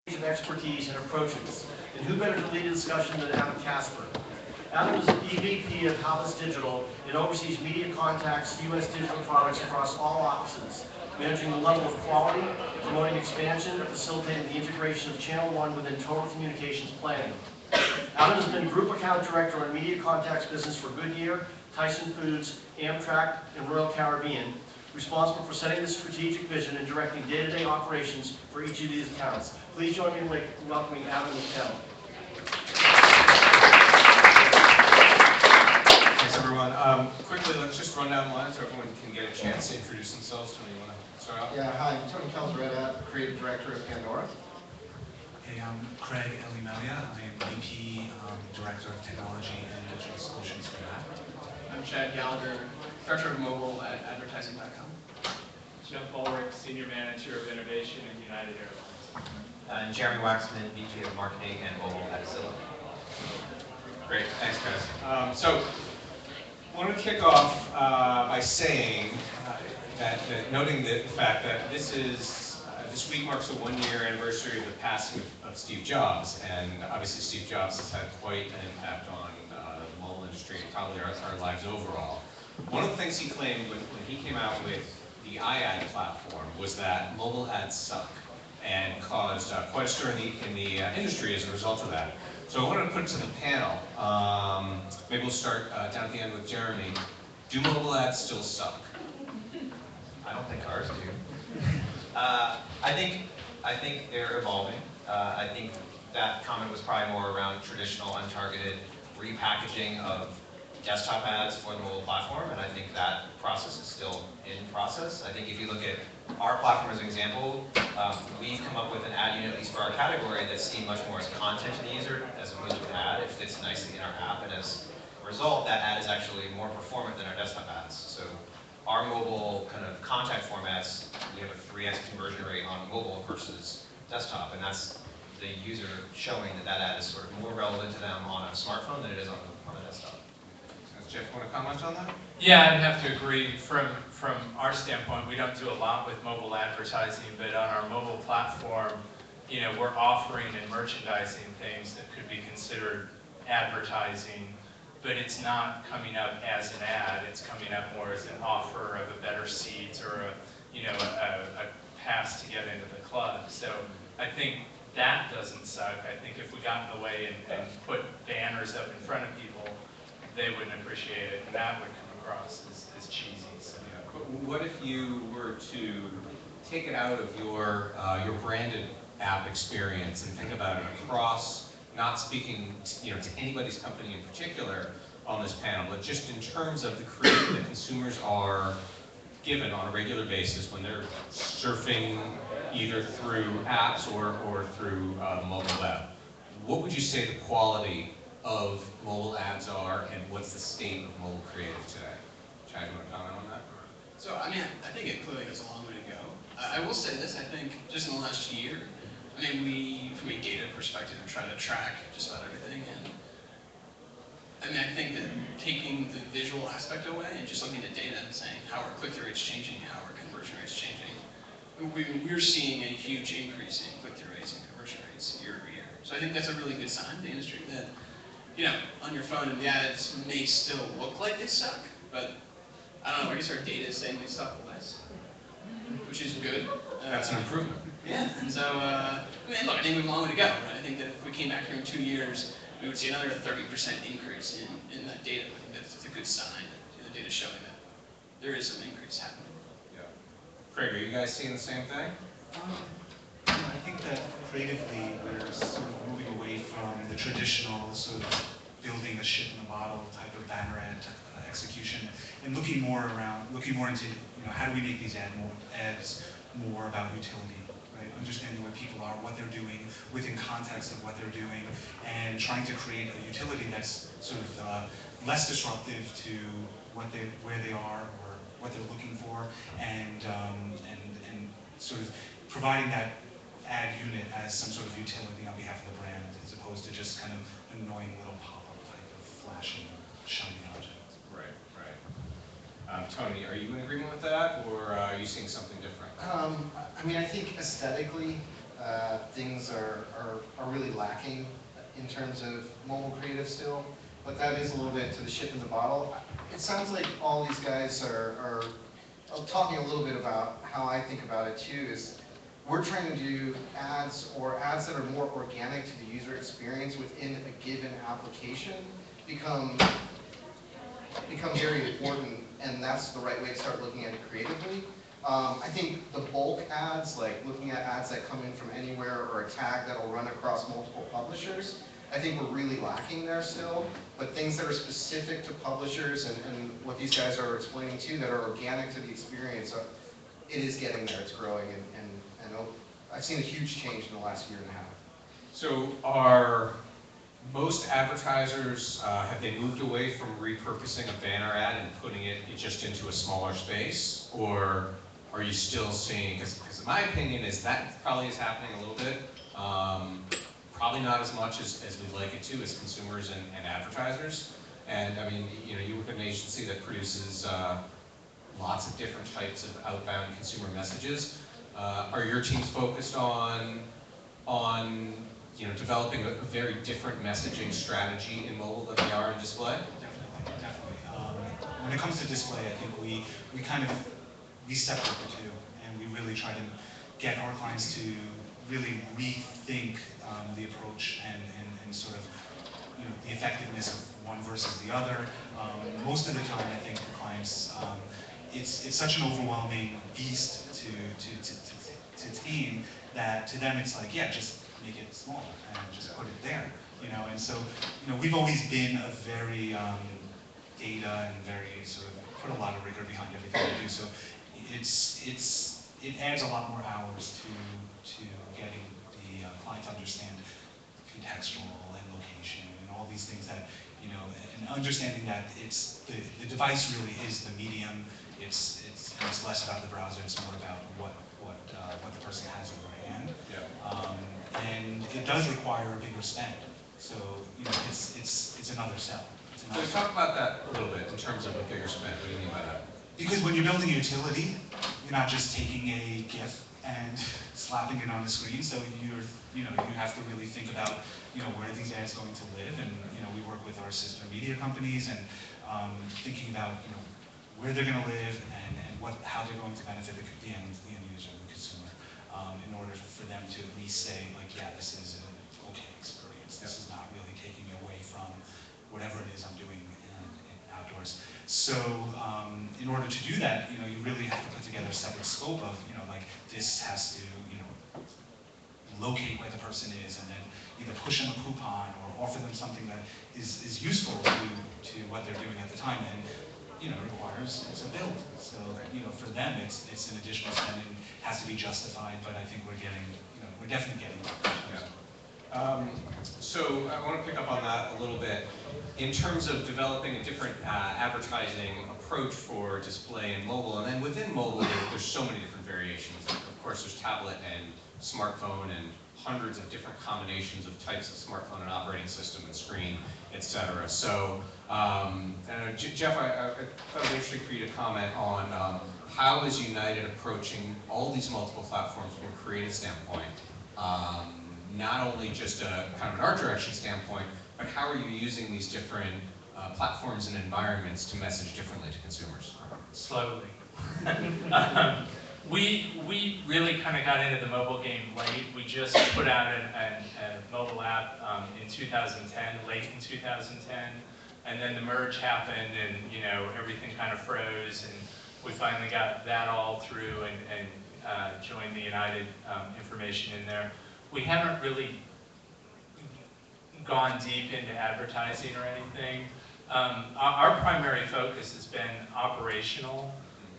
of expertise and approaches. And who better to lead a discussion than Adam Kasper? Adam is EVP of Havas Digital and oversees media contacts, U.S. digital products across all offices, managing the level of quality, promoting expansion, and facilitating the integration of Channel One within total communications planning. Adam has been Group Account Director on Media Contacts business for Goodyear, Tyson Foods, Amtrak, and Royal Caribbean, responsible for setting the strategic vision and directing day-to-day operations for each of these accounts. Please join me in welcoming Adam and Kel. Thanks, everyone. Quickly, let's just run down the line so everyone can get a chance to introduce themselves. Tony, you want to start out? Yeah, hi, I'm Tony Calzaretta, Creative Director of Pandora. Hey, I'm Craig Elimeliah. I am VP Director of Technology and Digital Solutions for RAPP. I'm Chad Gallagher, Director of Mobile at Advertising.com. Jeff Ulrich, Senior Manager of Innovation at United Airlines. And Jeremy Wacksman, VP of Marketing and Mobile at Zillow. Great, thanks guys. So, I want to kick off by saying noting the fact that this week marks the one-year anniversary of the passing of Steve Jobs, and obviously Steve Jobs has had quite an impact on the mobile industry and probably our lives overall. One of the things he claimed when he came out with the iAd platform was that mobile ads suck, and caused quite a stir in the industry as a result of that. So I wanted to put it to the panel. Maybe we'll start down at the end with Jeremy. Do mobile ads still suck? I don't think ours do. I think they're evolving. I think that comment was probably more around traditional untargeted repackaging of desktop ads for the mobile platform, and I think that process is still in process. I think if you look at our platform as an example, we've come up with an ad unit, at least for our category, that's seen much more as content to the user as opposed to an ad. It fits nicely in our app, and as a result, that ad is actually more performant than our desktop ads. So our mobile kind of contact formats, we have a 3x conversion rate on mobile versus desktop, and that's the user showing that ad is sort of more relevant to them on a smartphone than it is on a desktop. Jeff, want to comment on that? Yeah, I'd have to agree. From our standpoint, we don't do a lot with mobile advertising, but on our mobile platform, you know, we're offering and merchandising things that could be considered advertising, but it's not coming up as an ad. It's coming up more as an offer of a better seat or a pass to get into the club. So I think that doesn't suck. I think if we got in the way and put banners up in front of people, they wouldn't appreciate it, and that would come across as cheesy. So. Yeah. But what if you were to take it out of your branded app experience and think about it across, not speaking to anybody's company in particular on this panel, but just in terms of the creative that consumers are given on a regular basis when they're surfing either through apps or through the mobile web. What would you say the quality of mobile ads are, and what's the state of mobile creative today? Chad, you want to comment on that? So, I mean, I think it clearly has a long way to go. I will say this, I think, just in the last year, I mean, we, from a data perspective, are trying to track just about everything, and I mean, I think that taking the visual aspect away and just looking at data and saying, how are click-through rates changing, how are conversion rates changing, we're seeing a huge increase in click-through rates and conversion rates year over year. So I think that's a really good sign to the industry that, on your phone and the ads may still look like they suck, but I don't know, I guess our data is saying they suck less, which is good. That's an improvement. Yeah, and so, I mean, look, I think we have a long way to go, right? I think that if we came back here in 2 years, we would see another 30% increase in that data. I think that's a good sign that the data's showing that there is some increase happening. Yeah. Craig, are you guys seeing the same thing? I think that creatively we're sort of moving away from the traditional sort of building a ship in a bottle type of banner ad execution, and looking more into how do we make these ads more about utility, right? Understanding what people are, what they're doing, within context of what they're doing, and trying to create a utility that's sort of less disruptive to where they are or what they're looking for, and sort of providing that ad unit as some sort of utility on behalf of the brand, as opposed to just kind of annoying little pop-up type of flashing, shiny object. Right. Tony, are you in agreement with that, or are you seeing something different? I mean, I think aesthetically, things are really lacking in terms of mobile creative still, but that is a little bit to the ship in the bottle. It sounds like all these guys are talking a little bit about how I think about it too, is we're trying to do ads or ads that are more organic to the user experience within a given application become very important, and that's the right way to start looking at it creatively. I think the bulk ads, like looking at ads that come in from anywhere or a tag that'll run across multiple publishers, I think we're really lacking there still. But things that are specific to publishers and what these guys are explaining too, that are organic to the experience, it is getting there, it's growing, and I've seen a huge change in the last year and a half. So are most advertisers, have they moved away from repurposing a banner ad and putting it just into a smaller space? Or are you still seeing, because my opinion is that probably is happening a little bit, probably not as much as we'd like it to as consumers and advertisers. And I mean, you work at an agency that produces lots of different types of outbound consumer messages. Are your teams focused on developing a very different messaging strategy in mobile than they are in display? Definitely. When it comes to display, I think we separate the two, and we really try to get our clients to really rethink the approach and sort of the effectiveness of one versus the other. Most of the time, I think the clients, it's such an overwhelming beast to tame that to them it's like, yeah, just make it smaller and just put it there, And so, we've always been a very data and very sort of put a lot of rigor behind everything we do. So it adds a lot more hours to getting the client to understand contextual and location and all these things that and understanding that it's the device really is the medium. It's less about the browser. It's more about what the person has in their hand. Yeah. And it does require a bigger spend. So it's another sell. So talk about that a little bit in terms of a bigger spend. What do you mean by that? Because when you're building a utility, you're not just taking a GIF and slapping it on the screen. So you have to really think about where are these ads going to live, and we work with our sister media companies and thinking about where they're going to live and how they're going to benefit the end user, the consumer, in order for them to at least say like, yeah, this is an okay experience. This is not really taking me away from whatever it is I'm doing outdoors. So in order to do that, you really have to put together a separate scope of, like this has to, locate where the person is and then either push them a coupon or offer them something that is useful to what they're doing at the time. And requires it's a build. So for them it's an additional spending, has to be justified. But I think we're definitely getting there. Yeah. So I want to pick up on that a little bit. In terms of developing a different advertising approach for display and mobile, and then within mobile, there's so many different variations. Of course, there's tablet and smartphone and hundreds of different combinations of types of smartphone and operating system and screen, etc. So, Jeff, I thought it would be interesting for you to comment on how is United approaching all these multiple platforms from a creative standpoint, not only just a kind of an art direction standpoint, but how are you using these different platforms and environments to message differently to consumers? Slowly. We really kind of got into the mobile game late. We just put out a mobile app in 2010, late in 2010, and then the merge happened, and everything kind of froze, and we finally got that all through and joined the United information in there. We haven't really gone deep into advertising or anything. Our primary focus has been operational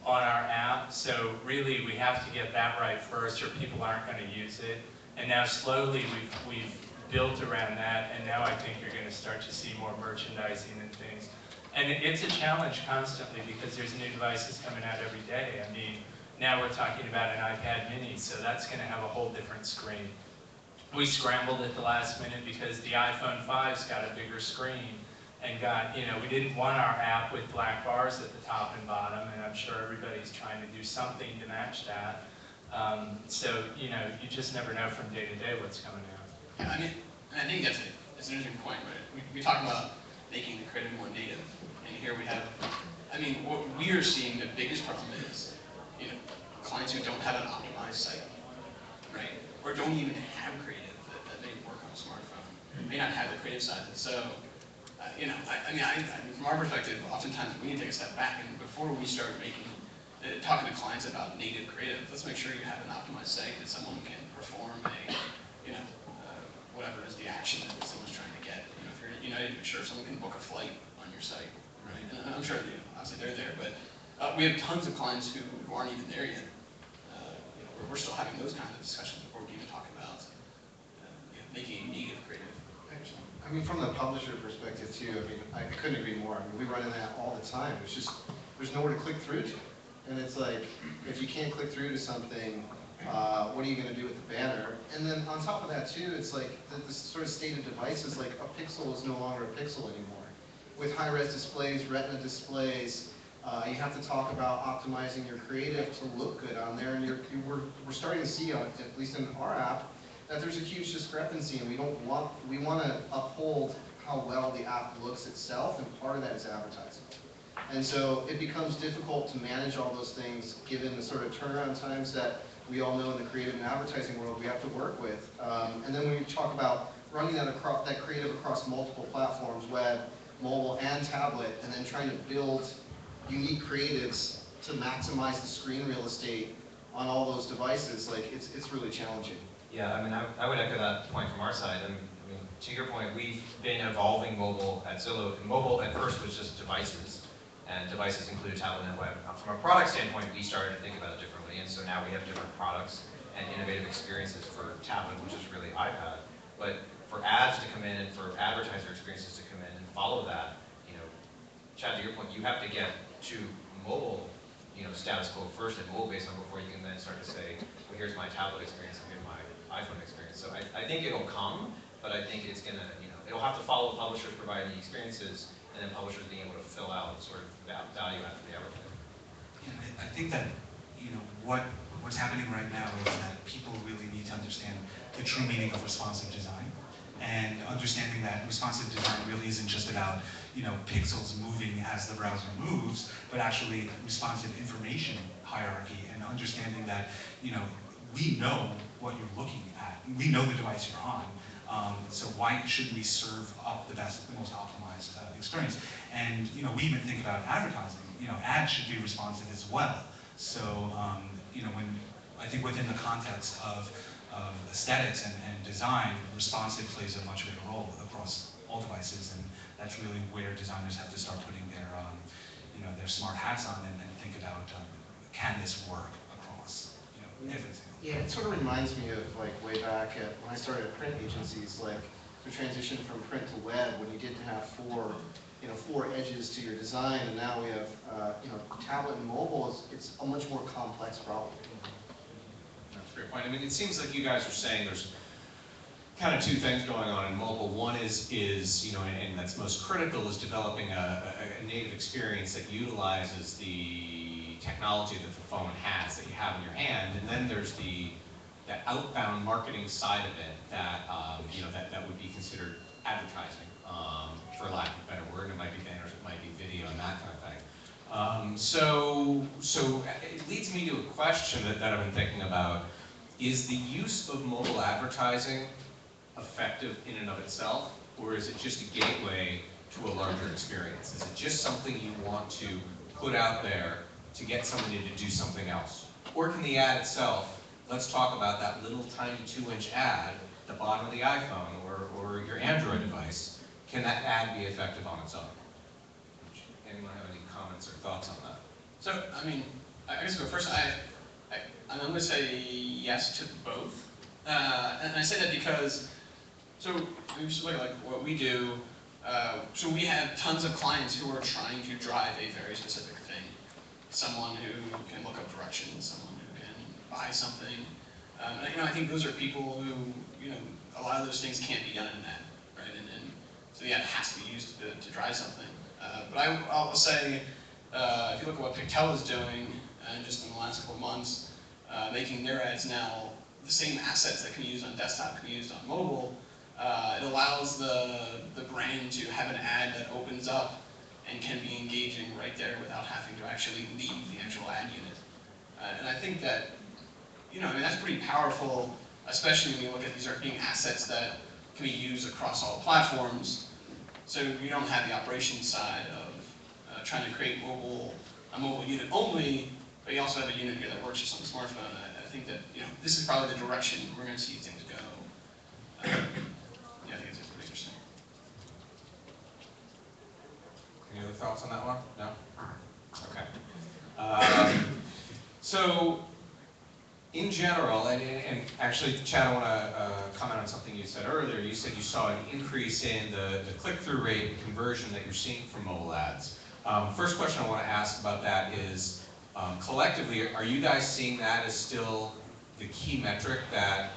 on our app, so really we have to get that right first or people aren't going to use it. And now slowly we've built around that, and now I think you're going to start to see more merchandising and things. And it's a challenge constantly because there's new devices coming out every day. I mean, now we're talking about an iPad mini, so that's going to have a whole different screen. We scrambled at the last minute because the iPhone 5's got a bigger screen and we didn't want our app with black bars at the top and bottom, and I'm sure everybody's trying to do something to match that. So, you know, you just never know from day to day what's coming out. Yeah, I mean, and I think that's an interesting point, right? We talk about making the creative more native, and here we have, I mean, what we are seeing, the biggest problem is, you know, clients who don't have an optimized site, right? Or don't even have creative that may work on a smartphone, may not have the creative side. So, you know, I mean, from our perspective, oftentimes we need to take a step back, and before we start talking to clients about native creative, let's make sure you have an optimized site that someone can perform you know, whatever is the action that someone's trying to get. You know, if you're not even sure someone can book a flight on your site, right? And I'm sure, you know, obviously they're there, but we have tons of clients who aren't even there yet. You know, we're still having those kinds of discussions before we even talk about you know, making a native creative. I mean, from the publisher perspective too, I mean, I couldn't agree more. I mean, we run into that all the time. It's just, there's nowhere to click through to. And it's like, if you can't click through to something, what are you going to do with the banner? And then on top of that too, it's like the sort of state of devices, like a pixel is no longer a pixel anymore. With high-res displays, retina displays, you have to talk about optimizing your creative to look good on there. And we're starting to see, at least in our app, that there's a huge discrepancy, and we want to uphold how well the app looks itself, and part of that is advertising. And so it becomes difficult to manage all those things given the sort of turnaround times that we all know in the creative and advertising world we have to work with. And then when you talk about running that creative across multiple platforms, web, mobile, and tablet, and then trying to build unique creatives to maximize the screen real estate on all those devices, like it's really challenging. Yeah, I mean, I would echo that point from our side. I mean, to your point, we've been evolving mobile at Zillow. Mobile at first was just devices, and devices included tablet and web. From a product standpoint, we started to think about it differently, and so now we have different products and innovative experiences for tablet, which is really iPad. But for ads to come in and for advertiser experiences to come in and follow that, you know, Chad, to your point, you have to get to mobile, you know, status quo first and mobile-based on before you can then start to say, well, here's my tablet experience and here's my iPhone experience. So I think it'll come, but I think it's gonna, you know, it'll have to follow publishers providing the experiences, and then publishers being able to fill out sort of value after the advertising. And I think that, you know, what's happening right now is that people really need to understand the true meaning of responsive design, and understanding that responsive design really isn't just about, you know, pixels moving as the browser moves, but actually responsive information hierarchy, and understanding that, you know, we know what you're looking at. We know the device you're on. So why should we serve up the most optimized experience? And, you know, we even think about advertising. You know, ads should be responsive as well. So, you know, I think within the context of aesthetics and design, responsive plays a much bigger role across all devices, and that's really where designers have to start putting their, you know, their smart hats on and think about can this work across, you know, everything. Yeah, it sort of reminds me of like way back when I started at print agencies, like the transition from print to web, when you didn't have four edges to your design, and now we have you know, tablet and mobile. It's a much more complex problem. That's a great point. I mean, it seems like you guys are saying there's kind of two things going on in mobile. One is you know, and that's most critical, is developing a native experience that utilizes the technology that the phone has, that you have in your hand, and then there's the outbound marketing side of it that you know, that would be considered advertising, for lack of a better word. It might be banners, it might be video, and that kind of thing. So it leads me to a question that I've been thinking about: is the use of mobile advertising effective in and of itself, or is it just a gateway to a larger experience? Is it just something you want to put out there to get somebody to do something else? Or can the ad itself, let's talk about that little tiny 2-inch ad at the bottom of the iPhone or your Android device, can that ad be effective on its own? Anyone have any comments or thoughts on that? So, I mean, I guess first, I'm going to say yes to both. And I say that because, so we just look at like what we do. So we have tons of clients who are trying to drive a very specific thing. Someone who can look up directions, someone who can buy something. You know, I think those are people who, you know, a lot of those things can't be done in that, right? And so yeah, it has to be used to drive something. But I'll say, if you look at what Pictel is doing, just in the last couple of months, making their ads now the same assets that can be used on desktop can be used on mobile. It allows the brand to have an ad that opens up and can be engaging right there without having to actually leave the actual ad unit. And I think that, I mean, that's pretty powerful, especially when you look at these are being assets that can be used across all platforms. So you don't have the operations side of trying to create a mobile unit only, but you also have a unit here that works just on the smartphone. I think that, this is probably the direction we're going to see things go. Yeah, I think it's pretty interesting. Any other thoughts on that one? No? Okay. So, in general, and actually, Chad, I want to comment on something you said earlier. You said you saw an increase in the click-through rate and conversion that you're seeing from mobile ads. First question I want to ask about that is, collectively, are you guys seeing that as still the key metric that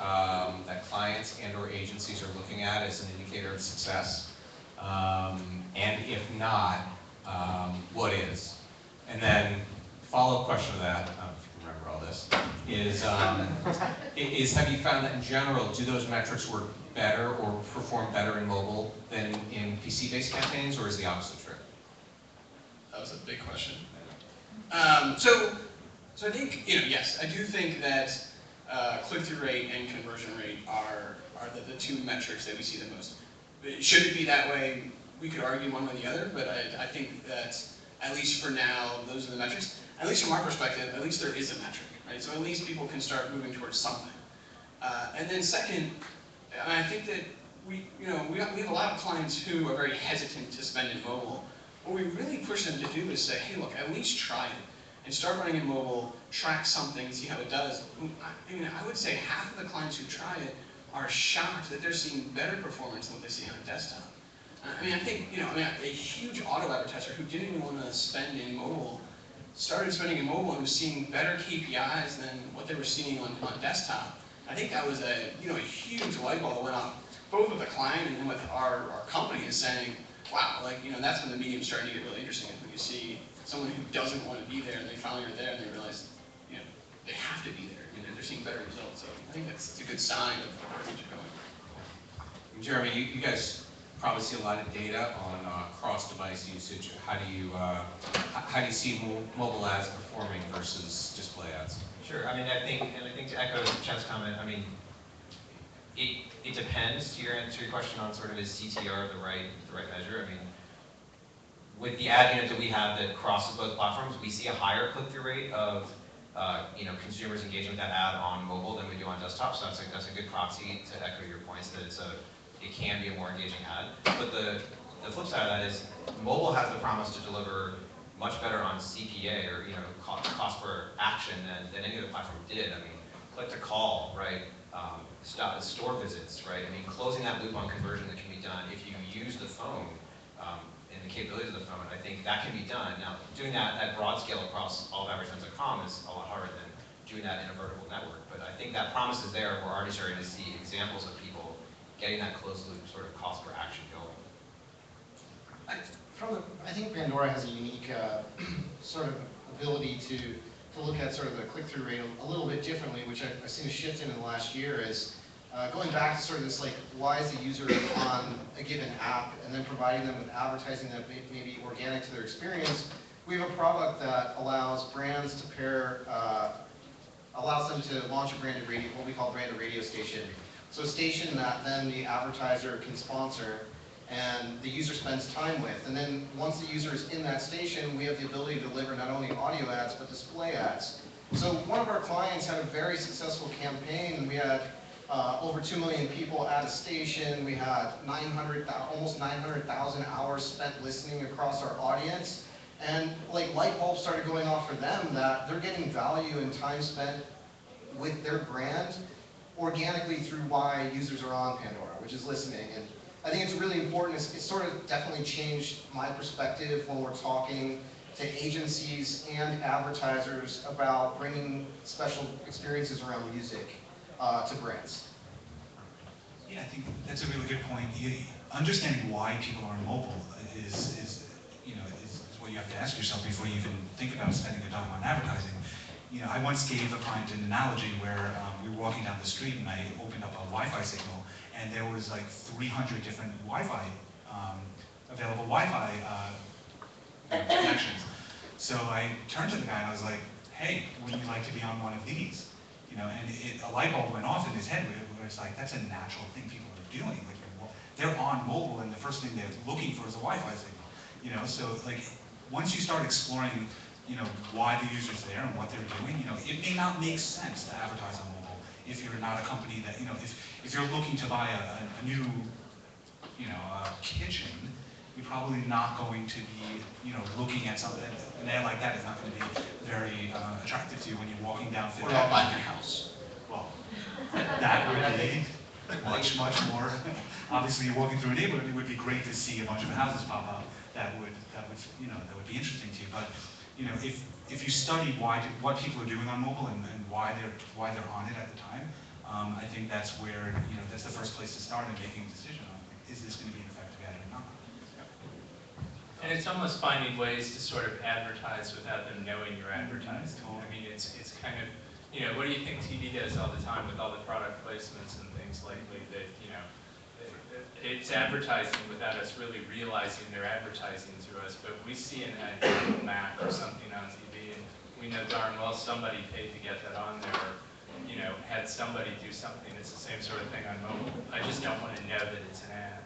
that clients and/or agencies are looking at as an indicator of success? And if not, what is? And then follow-up question to that, if you can remember all this, is have you found that in general, do those metrics work better or perform better in mobile than in PC-based campaigns, or is the opposite true? That was a big question. So I think, yes, I do think that click-through rate and conversion rate are the two metrics that we see the most. Should it be that way? We could argue one way or the other, but I think that at least for now, those are the metrics. At least from our perspective, at least there is a metric, right? So at least people can start moving towards something. And then second, I think that we have a lot of clients who are very hesitant to spend in mobile. What we really push them to do is say, hey, look, at least try it. And start running in mobile, track something, see how it does. I mean, I would say half of the clients who try it are shocked that they're seeing better performance than what they see on desktop. I mean, I think, a huge auto advertiser who didn't even want to spend in mobile started spending in mobile and was seeing better KPIs than what they were seeing on desktop. I think that was a huge light bulb that went off, both with the client and with our company, is saying, wow, that's when the medium's starting to get really interesting, when you see someone who doesn't want to be there and they finally are there and they realize, they have to be there. They're seeing better results. So I think it's a good sign of where things are going. Jeremy, you guys probably see a lot of data on cross-device usage. How do you see mobile ads performing versus display ads? Sure. I think to echo Chad's comment, it depends. To answer your question on sort of is CTR the right measure. I mean, with the ad unit that we have that crosses both platforms, we see a higher click-through rate of consumers engaging with that ad on mobile than we do on desktop. So that's a good proxy to echo your points that it can be a more engaging ad. But the flip side of that is mobile has the promise to deliver much better on CPA or cost per action than any other platform did. I mean, click to call, right? Store visits, right? I mean, closing that loop on conversion that can be done if you use the phone and the capabilities of the phone. I think that can be done. Now, doing that at broad scale across all of advertising.com is a lot harder than doing that in a vertical network. But I think that promise is there. We're already starting to see examples of people getting that closed loop sort of cost per action going. I think Pandora has a unique sort of ability to look at sort of the click-through rate a little bit differently, which I've seen a shift in the last year, is going back to sort of this, why is the user on a given app, and then providing them with advertising that may be organic to their experience. We have a product that allows brands to pair, allows them to launch a branded radio, what we call branded radio station. So a station that then the advertiser can sponsor and the user spends time with. And then once the user is in that station, we have the ability to deliver not only audio ads, but display ads. So one of our clients had a very successful campaign. We had over 2 million people at a station. We had almost 900,000 hours spent listening across our audience. And light bulbs started going off for them that they're getting value and time spent with their brand organically through why users are on Pandora, which is listening. And I think it's really important. It's sort of definitely changed my perspective when we're talking to agencies and advertisers about bringing special experiences around music to brands. Yeah, I think that's a really good point. Understanding why people are on mobile is what you have to ask yourself before you even think about spending the time on advertising. You know, I once gave a client an analogy where we were walking down the street and I opened up a Wi-Fi signal, and there was like 300 different Wi-Fi, available Wi-Fi connections. So I turned to the guy and I was like, hey, would you like to be on one of these? You know, and a light bulb went off in his head where it's like, that's a natural thing people are doing. Like, they're on mobile and the first thing they're looking for is a Wi-Fi signal. You know, so like, once you start exploring, you know, why the user's there and what they're doing, you know, it may not make sense to advertise on mobile if you're not a company that, you know, if you're looking to buy a new, you know, kitchen, you're probably not going to be, you know, looking at something, an ad like that is not going to be very attractive to you when you're walking down Fifth What about buying Avenue. a house? Well, that would be much more. Obviously, you're walking through a neighborhood, it would be great to see a bunch of houses pop up. That would, you know, that would be interesting to you. But, you know, if you study what people are doing on mobile and why they're on it at the time, I think that's where, you know, that's the first place to start in making a decision on, is this going to be an effective ad or not? And it's almost finding ways to sort of advertise without them knowing you're advertising. I mean, it's kind of, you know, what do you think TV does all the time with all the product placements and things lately that, you know, it's advertising without us really realizing they're advertising to us, but we see an ad on Mac or something on TV and we know darn well somebody paid to get that on there, or, you know, had somebody do something. It's the same sort of thing on mobile. I just don't want to know that it's an ad.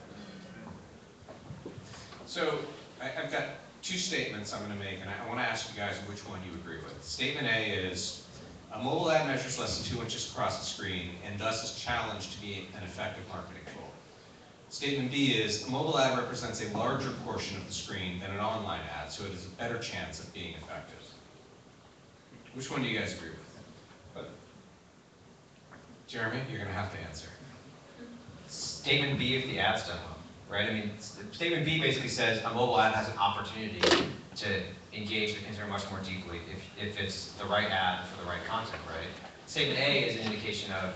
So I've got two statements I'm going to make, and I want to ask you guys which one you agree with. Statement A is, a mobile ad measures less than 2 inches across the screen and thus is challenged to be an effective marketing tool. Statement B is, a mobile ad represents a larger portion of the screen than an online ad, so it has a better chance of being effective. Which one do you guys agree with? Jeremy, you're going to have to answer. Statement B if the ad's done well, right? I mean, statement B basically says a mobile ad has an opportunity to engage the consumer much more deeply if it's the right ad for the right content, right? Statement A is an indication of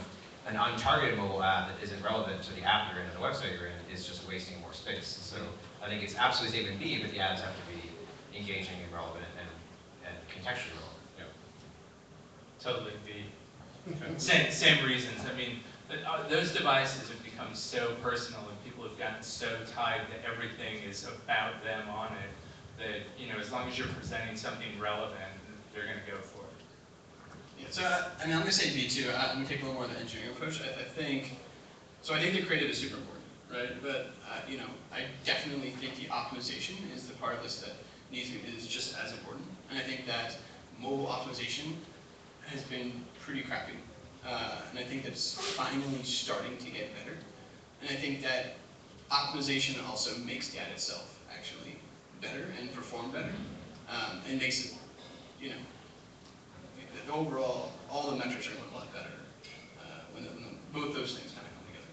an untargeted mobile ad that isn't relevant to the app you're in or the website you're in is just wasting more space. So I think it's absolutely statement B, but the ads have to be engaging and relevant and contextually relevant. Yep. Totally B. Same reasons. I mean, those devices have become so personal and people have gotten so tied that everything is about them on it that, you know, as long as you're presenting something relevant, they're going to go for it. Yeah, so I mean, I'm going to say B too. I'm going to take a little more of the engineering approach. I think the creative is super important, right? But you know, I definitely think the optimization is the part of this that is just as important. And I think that mobile optimization has been pretty crappy. And I think that it's finally starting to get better. And I think that optimization also makes the ad itself actually better and perform better. And makes it, you know, overall, all the metrics are going a lot better when both those things kind of come together.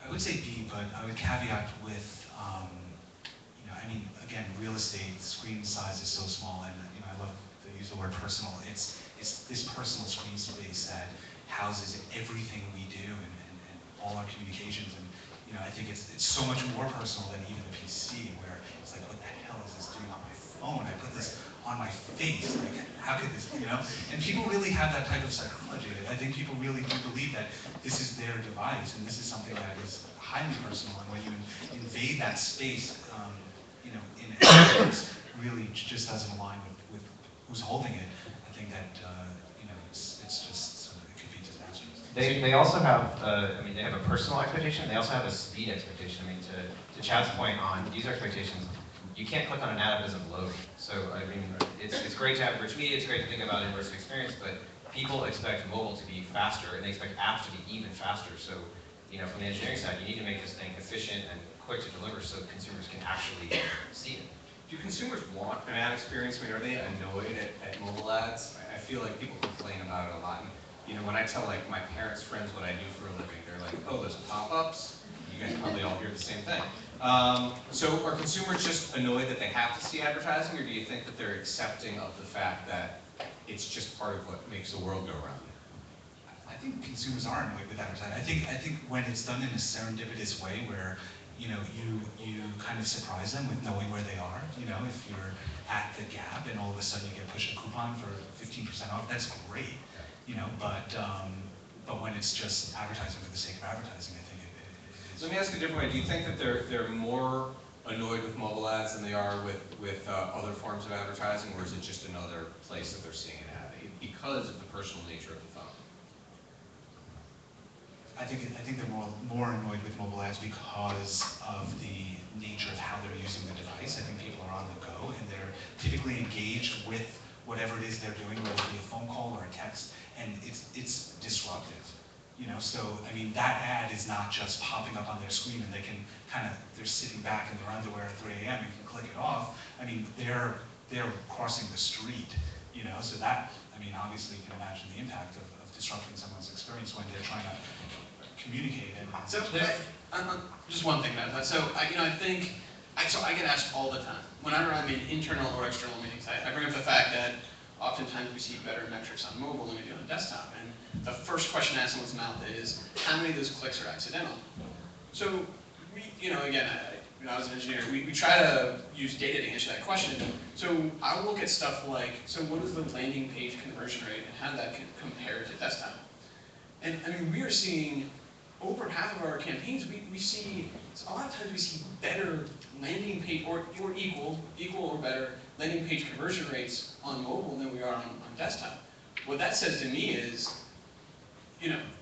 I would say B, but I would caveat with, you know, I mean, again, real estate screen size is so small, and you know, I love to use the word personal. It's this personal screen space that houses everything we do and all our communications, and you know, I think it's so much more personal than even the PC, where it's like, what the hell is this doing on my phone? I put this on my face, like, how could this, you know? And people really have that type of psychology. I think people really do believe that this is their device, and this is something that is highly personal, and when you invade that space, you know, in areas really just doesn't align with who's holding it. I think that, you know, it's just, it could be disastrous. They also have, I mean, they have a personal expectation. They also have a speed expectation. I mean, to Chad's point on user expectations, you can't click on an ad that doesn't load. So, I mean, it's great to have rich media, it's great to think about immersive experience, but people expect mobile to be faster, and they expect apps to be even faster. So, you know, from the engineering side, you need to make this thing efficient and quick to deliver so consumers can actually see it. Do consumers want an ad experience? I mean, are they annoyed at mobile ads? I feel like people complain about it a lot. And, you know, when I tell like my parents' friends what I do for a living, they're like, oh, there's pop-ups. You guys probably all hear the same thing. So are consumers just annoyed that they have to see advertising, or do you think that they're accepting of the fact that it's just part of what makes the world go round? I think consumers are annoyed with advertising. I think when it's done in a serendipitous way where, you know, you kind of surprise them with knowing where they are. You know, if you're at the Gap and all of a sudden you get pushed a coupon for 15% off, that's great. You know, but when it's just advertising for the sake of advertising, I think it is. Let me ask you a different way. Do you think that they're more annoyed with mobile ads than they are with other forms of advertising, or is it just another place that they're seeing an ad because of the personal nature of the phone? I think they're more annoyed with mobile ads because of the nature of how they're using the device. I think people are on the go and they're typically engaged with whatever it is they're doing, whether it be a phone call or a text, and it's disruptive. You know, so I mean that ad is not just popping up on their screen and they can they're sitting back in their underwear at 3 a.m. and can click it off. I mean they're crossing the street. You know, so that, I mean, obviously you can imagine the impact of disrupting someone's experience when they're trying to communicate. And so just one thing about that. So I think I get asked all the time whenever I'm in internal or external meetings. I bring up the fact that oftentimes we see better metrics on mobile than we do on desktop, and the first question asked in someone's mouth is how many of those clicks are accidental. So we, again, I was an engineer. We try to use data to answer that question. So I will look at stuff like, so what is the landing page conversion rate and how that can compare to desktop? And I mean, we are seeing over half of our campaigns, we see, a lot of times we see better landing page, or equal or better landing page conversion rates on mobile than we are on desktop. What that says to me is,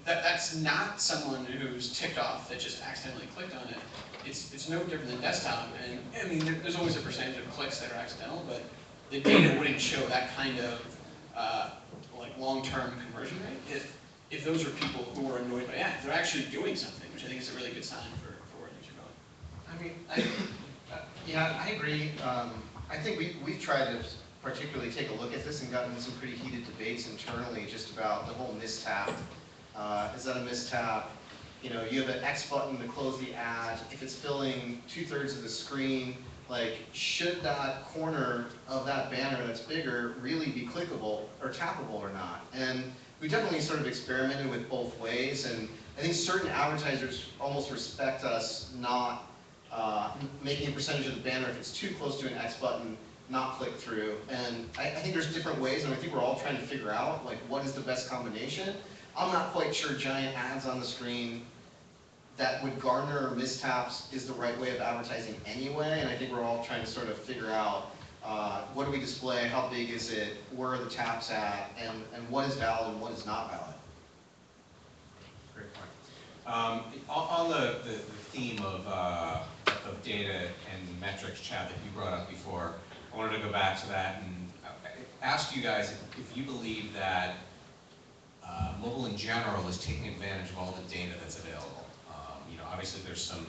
that's not someone who's ticked off that just accidentally clicked on it. It's no different than desktop, and I mean, there's always a percentage of clicks that are accidental, but the data wouldn't show that kind of like long-term conversion rate if those are people who are annoyed by ads. They're actually doing something, which I think is a really good sign for where things are going. I mean, yeah, I agree. I think we've tried to particularly take a look at this and gotten in some pretty heated debates internally just about the whole mistap. Is that a mistap? You have an X button to close the ad. If it's filling 2/3 of the screen, like, should that corner of that banner that's bigger really be clickable or tappable or not? And we definitely sort of experimented with both ways, and I think certain advertisers almost respect us not making a percentage of the banner if it's too close to an X button, not click through. And I think there's different ways, and I think we're all trying to figure out, like, what is the best combination. I'm not quite sure giant ads on the screen that would garner mistaps is the right way of advertising anyway, and I think we're all trying to sort of figure out what do we display, how big is it, where are the taps at, and what is valid and what is not valid. Great point. On the theme of data and metrics, Chad, that you brought up before, I wanted to go back to that and ask you guys if you believe that mobile in general is taking advantage of all the data that's available. Obviously there's some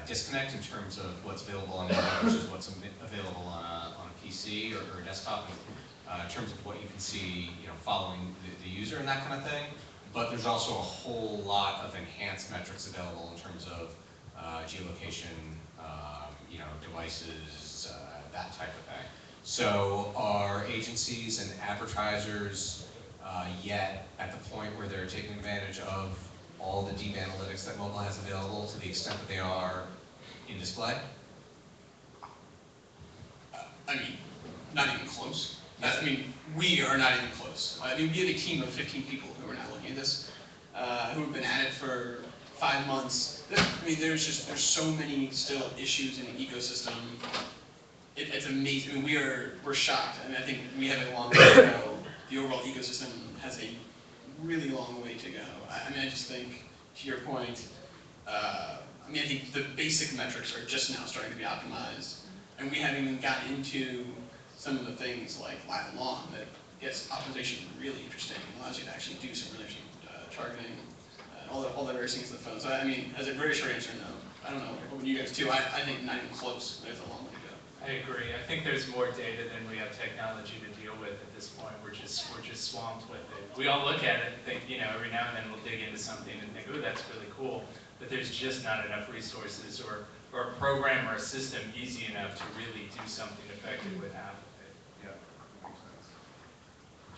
disconnect in terms of what's available on mobile versus what's available on a PC or a desktop in terms of what you can see, following the user and that kind of thing. But there's also a whole lot of enhanced metrics available in terms of geolocation, devices, that type of thing. So are agencies and advertisers yet at the point where they're taking advantage of all the deep analytics that mobile has available to the extent that they are in display? I mean, not even close. I mean, we are not even close. I mean, we have a team of 15 people who are now looking at this, who have been at it for 5 months. I mean, there's so many still issues in the ecosystem. It's amazing. I mean, we're shocked. I mean, I think we have a long way to go. The overall ecosystem has a really long way to go. I mean, I just think, to your point, I think the basic metrics are just now starting to be optimized, and we haven't even gotten into some of the things like live and long that gets optimization really interesting and allows you to actually do some really interesting targeting, all the various things on the phone. So I mean, as a very short answer, no. I don't know, what would you guys do? I think not even close. There's a long way to go. I agree. I think there's more data than we have technology to deal with at this point. We're just swamped with it. We all look at it and think, every now and then we'll dig into something and think, ooh, that's really cool. But there's just not enough resources or a program or a system easy enough to really do something effective with half of it. Yeah, makes sense.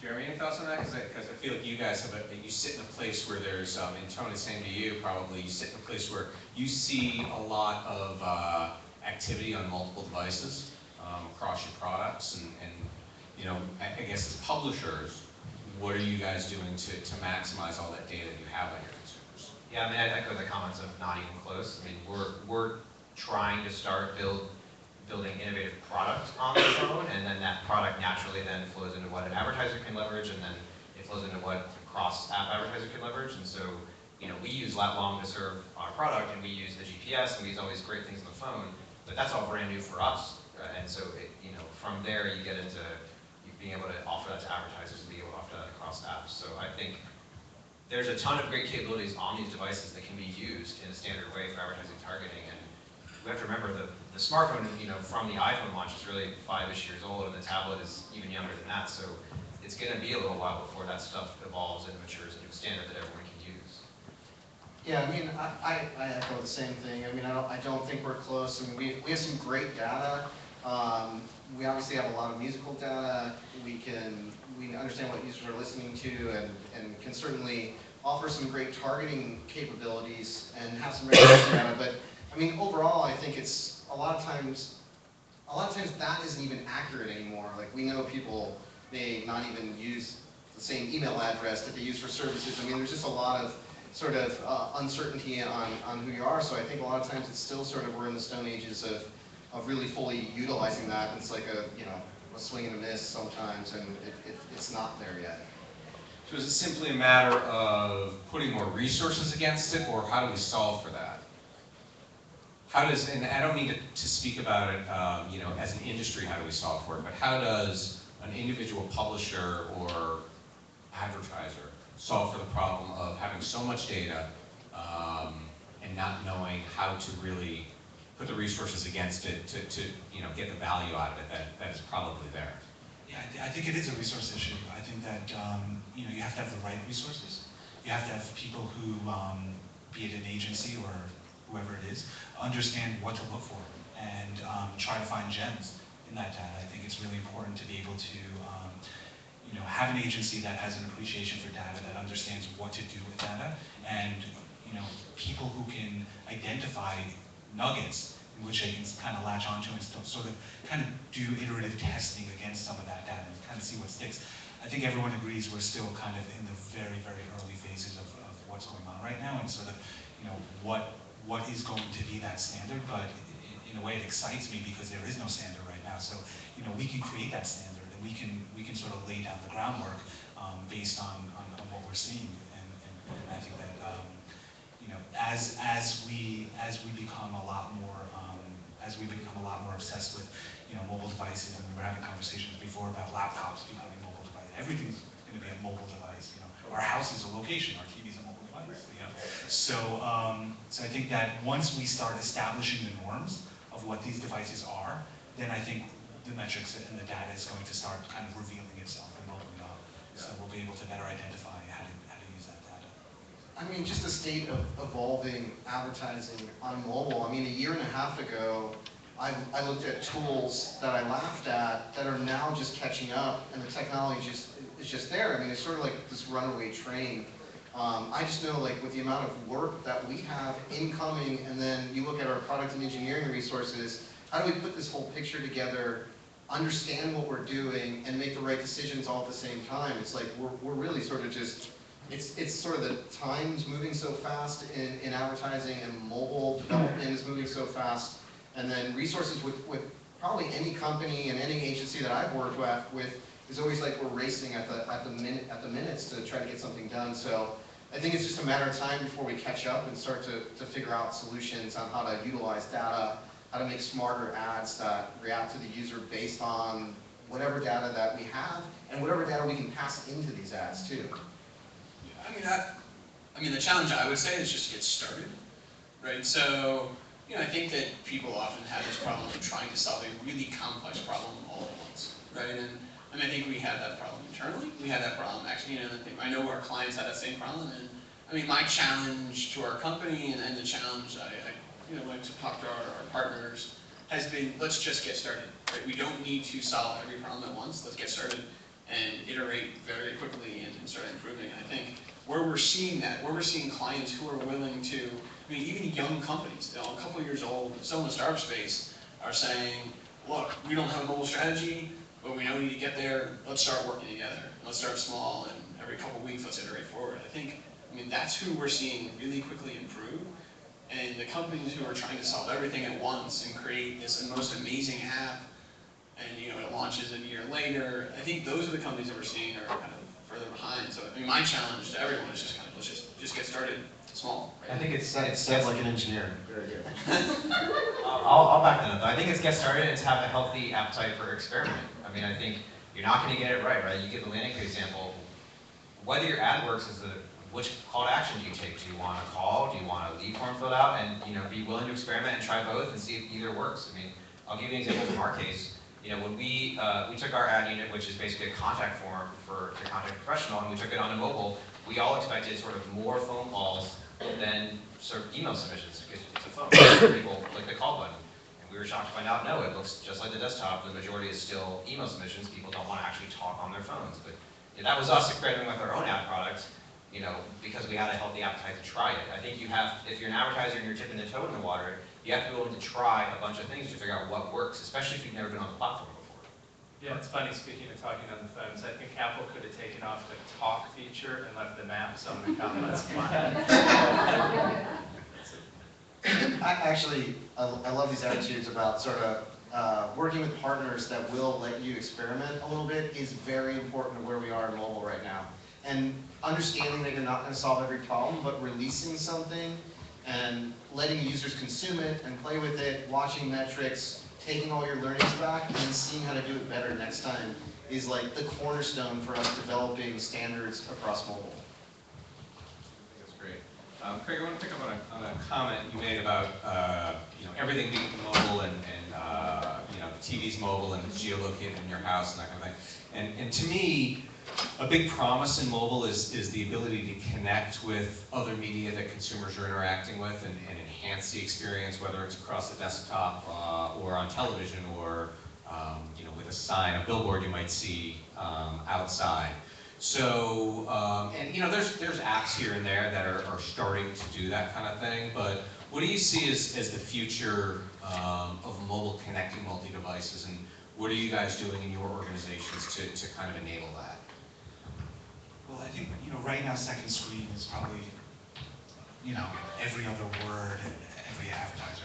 Jeremy, any thoughts on that? Because I feel like you guys have you sit in a place where there's, and Tony, same to you probably, you sit in a place where you see a lot of activity on multiple devices across your products, and you know, I guess as publishers, what are you guys doing to maximize all that data you have on your consumers? Yeah, I mean, I echo the comments of not even close. I mean, we're trying to start building innovative product on the phone, and then that product naturally then flows into what an advertiser can leverage, and then it flows into what a cross-app advertiser can leverage. And so, you know, we use lat long to serve our product, and we use the GPS, and we use all these great things on the phone, but that's all brand new for us. And so, you know, from there you get into being able to offer that to advertisers and be able to offer that across apps. So I think there's a ton of great capabilities on these devices that can be used in a standard way for advertising targeting. And we have to remember the smartphone, you know, from the iPhone launch is really 5-ish years old, and the tablet is even younger than that. So it's going to be a little while before that stuff evolves and matures into a standard that everyone can use. Yeah, I mean, I echo the same thing. I mean, I don't think we're close. I mean, we have some great data. We obviously have a lot of musical data. We understand what users are listening to, and can certainly offer some great targeting capabilities and have some great data. But I mean, overall, I think it's a lot of times that isn't even accurate anymore. Like, we know people may not even use the same email address that they use for services. I mean, there's just a lot of sort of uncertainty on who you are. So I think a lot of times it's still sort of, we're in the stone ages of really fully utilizing that. And it's like a swing and a miss sometimes, and it's not there yet. So is it simply a matter of putting more resources against it, or how do we solve for that? How does, and I don't mean to speak about it, you know, as an industry, how do we solve for it, but how does an individual publisher or advertiser solve for the problem of having so much data and not knowing how to really put the resources against it to you know, get the value out of it that is probably there? Yeah, I think it is a resource issue. I think that you know, you have to have the right resources. You have to have people who, be it an agency or whoever it is, understand what to look for and try to find gems in that data. I think it's really important to be able to you know, have an agency that has an appreciation for data, that understands what to do with data, and you know, people who can identify nuggets in which they can kind of latch onto and still sort of kind of do iterative testing against some of that data and kind of see what sticks. I think everyone agrees we're still kind of in the very, very early phases of what's going on right now, and sort of, you know, what is going to be that standard. But in a way, it excites me because there is no standard right now. So, you know, we can create that standard, and we can sort of lay down the groundwork based on what we're seeing. And I think that you know, as we become a lot more obsessed with, you know, mobile devices, and we were having conversations before about laptops becoming mobile devices. Everything's going to be a mobile device. You know, our house is a location, our TV is a mobile device. You know, so I think that once we start establishing the norms of what these devices are, then I think the metrics and the data is going to start kind of revealing itself and opening up. So we'll be able to better identify how to use that data. I mean, just the state of evolving advertising on mobile. I mean, a year and a half ago, I looked at tools that I laughed at that are now just catching up, and the technology is just there. I mean, it's sort of like this runaway train. I just know, like, with the amount of work that we have incoming, and then you look at our product and engineering resources, how do we put this whole picture together, understand what we're doing, and make the right decisions all at the same time? It's like we're really sort of just, it's sort of the times moving so fast in advertising, and mobile development is moving so fast, and then resources with probably any company and any agency that I've worked with is always like we're racing at the minutes to try to get something done. So I think it's just a matter of time before we catch up and start to figure out solutions on how to utilize data, how to make smarter ads that react to the user based on whatever data that we have and whatever data we can pass into these ads too. I mean, the challenge I would say is just to get started, right? So, you know, I think that people often have this problem of trying to solve a really complex problem all at once, right? And I mean, I think we have that problem internally. We have that problem, actually, you know, I know our clients have that same problem. And I mean, my challenge to our company and the challenge I you know, like to talk to our partners has been, let's just get started, right? We don't need to solve every problem at once. Let's get started. and iterate very quickly and start improving. And I think where we're seeing that, where we're seeing clients who are willing to, I mean, even young companies, a couple of years old, still in the startup space, are saying, look, we don't have a mobile strategy, but we know we need to get there. Let's start working together. Let's start small, and every couple of weeks, let's iterate forward. I mean, that's who we're seeing really quickly improve. And the companies who are trying to solve everything at once and create this most amazing app, and it launches a year later, I think those are the companies that we're seeing are kind of further behind. So I mean, my challenge to everyone is just kind of let's just get started small. Right? I think it's Sounds like an engineer. Very good. I'll back that up. I think it's get started and to have a healthy appetite for experimenting. I mean, I think you're not going to get it right? You give the landing page example. Whether your ad works is which call to action do you take? Do you want a call? Do you want a lead form filled out? And be willing to experiment and try both and see if either works. I mean, I'll give you an example from our case. When we took our ad unit, which is basically a contact form to contact a professional, and we took it onto mobile, we all expected sort of more phone calls than sort of email submissions, because it's a phone. People click the call button. And we were shocked to find out, no, it looks just like the desktop. The majority is still email submissions. People don't want to actually talk on their phones. But that was us experimenting with our own ad products, because we had a healthy appetite to try it. I think if you're an advertiser and you're tipping the toe in the water, you have to be willing to try a bunch of things to figure out what works, especially if you've never been on the platform before. Yeah, it's funny, speaking of talking on the phones, I think Apple could have taken off the talk feature and left the maps on the comments. I love these attitudes about sort of working with partners that will let you experiment a little bit is very important to where we are in mobile right now. And understanding that you're not going to solve every problem, but releasing something and letting users consume it and play with it, watching metrics, taking all your learnings back, and then seeing how to do it better next time is like the cornerstone for us developing standards across mobile. That's great. Craig, I want to pick up on a comment you made about everything being mobile and the TV's mobile and it's geolocated in your house and that kind of thing. And to me, a big promise in mobile is the ability to connect with other media that consumers are interacting with and enhance the experience, whether it's across the desktop or on television or with a sign, a billboard you might see outside. So, there's apps here and there that are starting to do that kind of thing, but what do you see as the future of mobile connecting multi-devices, and what are you guys doing in your organizations to kind of enable that? Well, I think, right now second screen is probably, every other word, every advertiser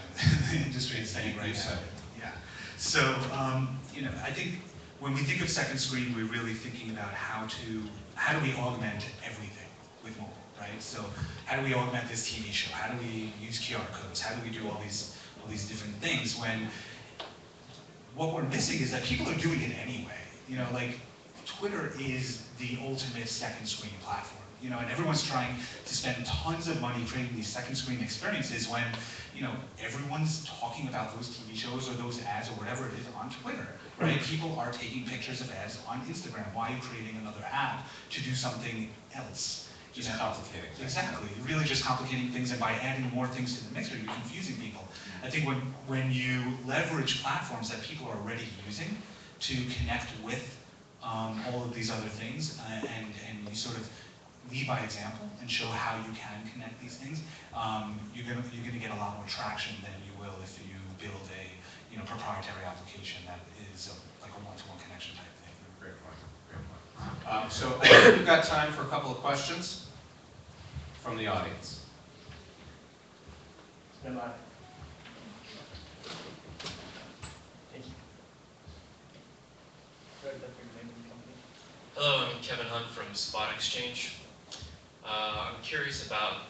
in the industry is saying right now. Yeah. So, I think when we think of second screen, we're really thinking about how do we augment everything with mobile, right? So how do we augment this TV show? How do we use QR codes? How do we do all these different things when what we're missing is that people are doing it anyway. Like Twitter is the ultimate second screen platform, and everyone's trying to spend tons of money creating these second screen experiences when, everyone's talking about those TV shows or those ads or whatever it is on Twitter, right? People are taking pictures of ads on Instagram. Why are you creating another app to do something else? Just complicating things. Exactly, really just complicating things, and by adding more things to the mixer, you're confusing people. I think when you leverage platforms that people are already using to connect with all of these other things, and you sort of lead by example and show how you can connect these things, you're gonna get a lot more traction than you will if you build a proprietary application that is like a one-to-one connection type thing. Great point. Great point. So I think we've got time for a couple of questions from the audience. Stand by. Hello, I'm Kevin Hunt from Spot Exchange. I'm curious about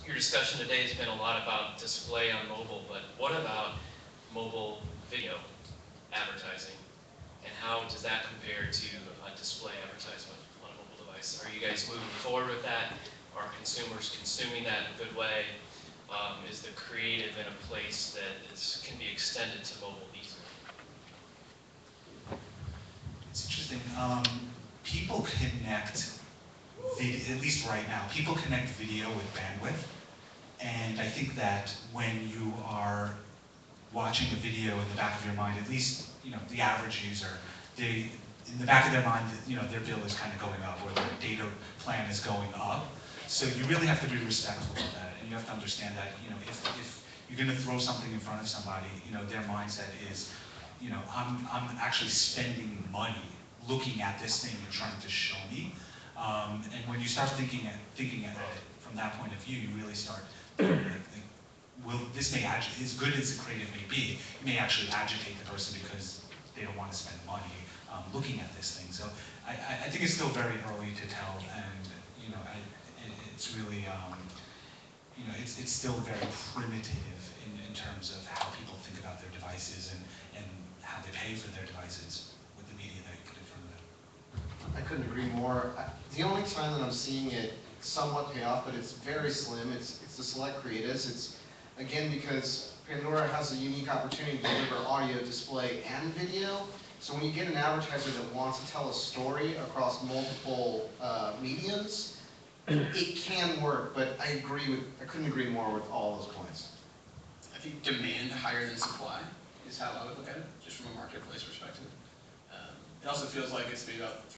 your discussion today has been a lot about display on mobile, but what about mobile video advertising? And how does that compare to a display advertisement on a mobile device? Are you guys moving forward with that? Are consumers consuming that in a good way? Is the creative in a place that can be extended to mobile easily? It's interesting. People connect, at least right now, people connect video with bandwidth. And I think that when you are watching a video in the back of your mind, at least the average user, in the back of their mind, their bill is kind of going up, or their data plan is going up. So you really have to be respectful of that, and you have to understand that, if you're going to throw something in front of somebody, their mindset is, I'm actually spending money looking at this thing you're trying to show me. And when you start thinking at it from that point of view, you really start well, this may agitate, as good as the creative may be, it may actually agitate the person because they don't want to spend money looking at this thing. So I think it's still very early to tell, and it's really, it's still very primitive in terms of how people think about their devices and how they pay for their devices with the media they put in front of them. I couldn't agree more. The only time that I'm seeing it somewhat pay off, but it's very slim, it's the select creatives. It's, again, because Pandora has a unique opportunity to deliver audio, display, and video. So when you get an advertiser that wants to tell a story across multiple mediums, it can work, but I couldn't agree more with all those points. I think demand higher than supply is how I would look at it, just from a marketplace perspective. It also feels like it's maybe about